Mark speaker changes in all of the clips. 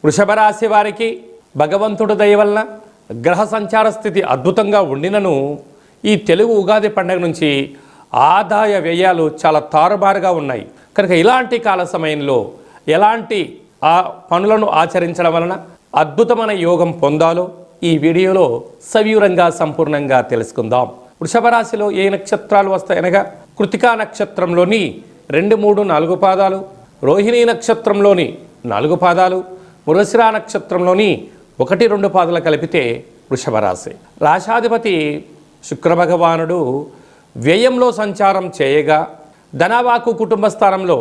Speaker 1: వృషభ రాశి వారికి భగవంతుడి దయ వలన గ్రహ సంచార స్థితి అద్భుతంగా ఉండినను ఈ తెలుగు ఉగాది పండుగ నుంచి ఆదాయ వ్యయాలు చాలా తారుమారుగా ఉన్నాయి. కనుక ఇలాంటి కాల సమయంలో ఎలాంటి పనులను ఆచరించడం వలన అద్భుతమైన యోగం పొందాలో ఈ వీడియోలో సవివరంగా సంపూర్ణంగా తెలుసుకుందాం. వృషభ రాశిలో ఏ నక్షత్రాలు వస్తాయనగా కృతికా నక్షత్రంలోని 2, 3, 4 పాదాలు, రోహిణీ నక్షత్రంలోని 4 పాదాలు, మృగశిర నక్షత్రంలోని 1, 2 పాదాలు కలిపితే వృషభ రాశి. రాశాధిపతి శుక్రభగవానుడు వ్యయంలో సంచారం చేయగా ధనవాకు కుటుంబ స్థానంలో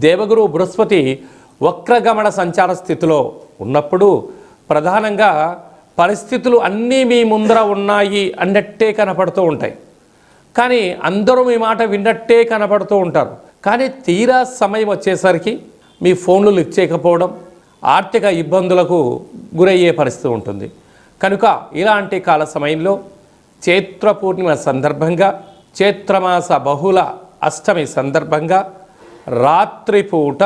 Speaker 1: దేవగురు బృహస్పతి వక్రగమన సంచార స్థితిలో ఉన్నప్పుడు ప్రధానంగా పరిస్థితులు అన్నీ మీ ముందర ఉన్నాయి అన్నట్టే కనపడుతూ ఉంటాయి. కానీ అందరూ మీ మాట విన్నట్టే కనపడుతూ ఉంటారు. కానీ తీరా సమయం వచ్చేసరికి మీ ఫోన్లు లిఫ్ట్ చేయకపోవడం, ఆర్థిక ఇబ్బందులకు గురయ్యే పరిస్థితి ఉంటుంది. కనుక ఇలాంటి కాల సమయంలో చైత్ర పూర్ణిమ సందర్భంగా, చైత్రమాస బహుళ అష్టమి సందర్భంగా రాత్రిపూట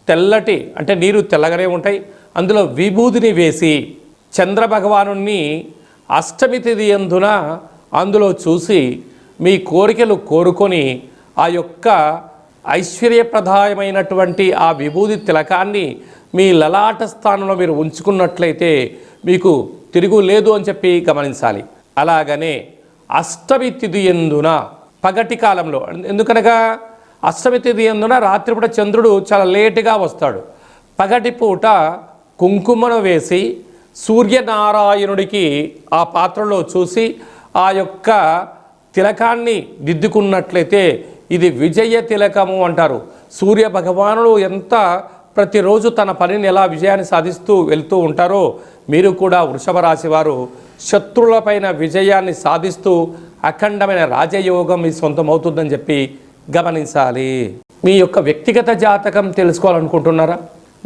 Speaker 1: తెల్లటి అంటే నీరు తెల్లగానే ఉంటాయి, అందులో విభూతిని వేసి చంద్రభగవాను అష్టమి తిథి యందున అందులో చూసి మీ కోరికలు కోరుకొని ఆ యొక్క ఐశ్వర్యప్రదాయమైనటువంటి ఆ విభూతి తిలకాన్ని మీ లలాట స్థానంలో మీరు ఉంచుకున్నట్లయితే మీకు తిరుగు లేదు అని చెప్పి గమనించాలి. అలాగనే అష్టమి తిథి యందున పగటి కాలంలో, ఎందుకనగా అష్టమి తిథి యందున రాత్రిపూట చంద్రుడు చాలా లేటుగా వస్తాడు. పగటి పూట కుంకుమను వేసి సూర్యనారాయణుడికి ఆ పాత్రలో చూసి ఆ యొక్క తిలకాన్ని దిద్దుకున్నట్లయితే ఇది విజయ తిలకము అంటారు. సూర్య భగవానుడు ఎంత ప్రతిరోజు తన పనిని ఎలా విజయాన్ని సాధిస్తూ వెళ్తూ ఉంటారో మీరు కూడా వృషభ రాశి వారు శత్రువులపైన విజయాన్ని సాధిస్తూ అఖండమైన రాజయోగం మీ సొంతమవుతుందని చెప్పి గమనించాలి. మీ యొక్క వ్యక్తిగత జాతకం తెలుసుకోవాలనుకుంటున్నారా?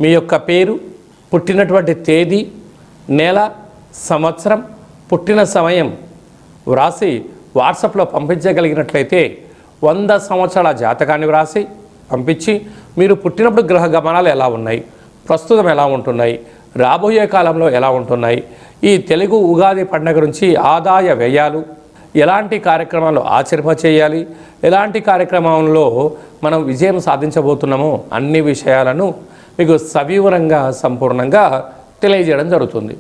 Speaker 1: మీ యొక్క పేరు, పుట్టినటువంటి తేదీ, నెల, సంవత్సరం, పుట్టిన సమయం వ్రాసి వాట్సాప్లో పంపించగలిగినట్లయితే 100 సంవత్సరాల జాతకాన్ని వ్రాసి పంపించి మీరు పుట్టినప్పుడు గ్రహ గమనాలు ఎలా ఉన్నాయి, ప్రస్తుతం ఎలా ఉంటున్నాయి, రాబోయే కాలంలో ఎలా ఉంటున్నాయి, ఈ తెలుగు ఉగాది పండుగ గురించి ఆదాయ వ్యయాలు, ఎలాంటి కార్యక్రమాలు ఆచరింపచేయాలి, ఎలాంటి కార్యక్రమంలో మనం విజయం సాధించబోతున్నామో అన్ని విషయాలను మీకు సవివరంగా సంపూర్ణంగా తెలియజేయడం జరుగుతుంది.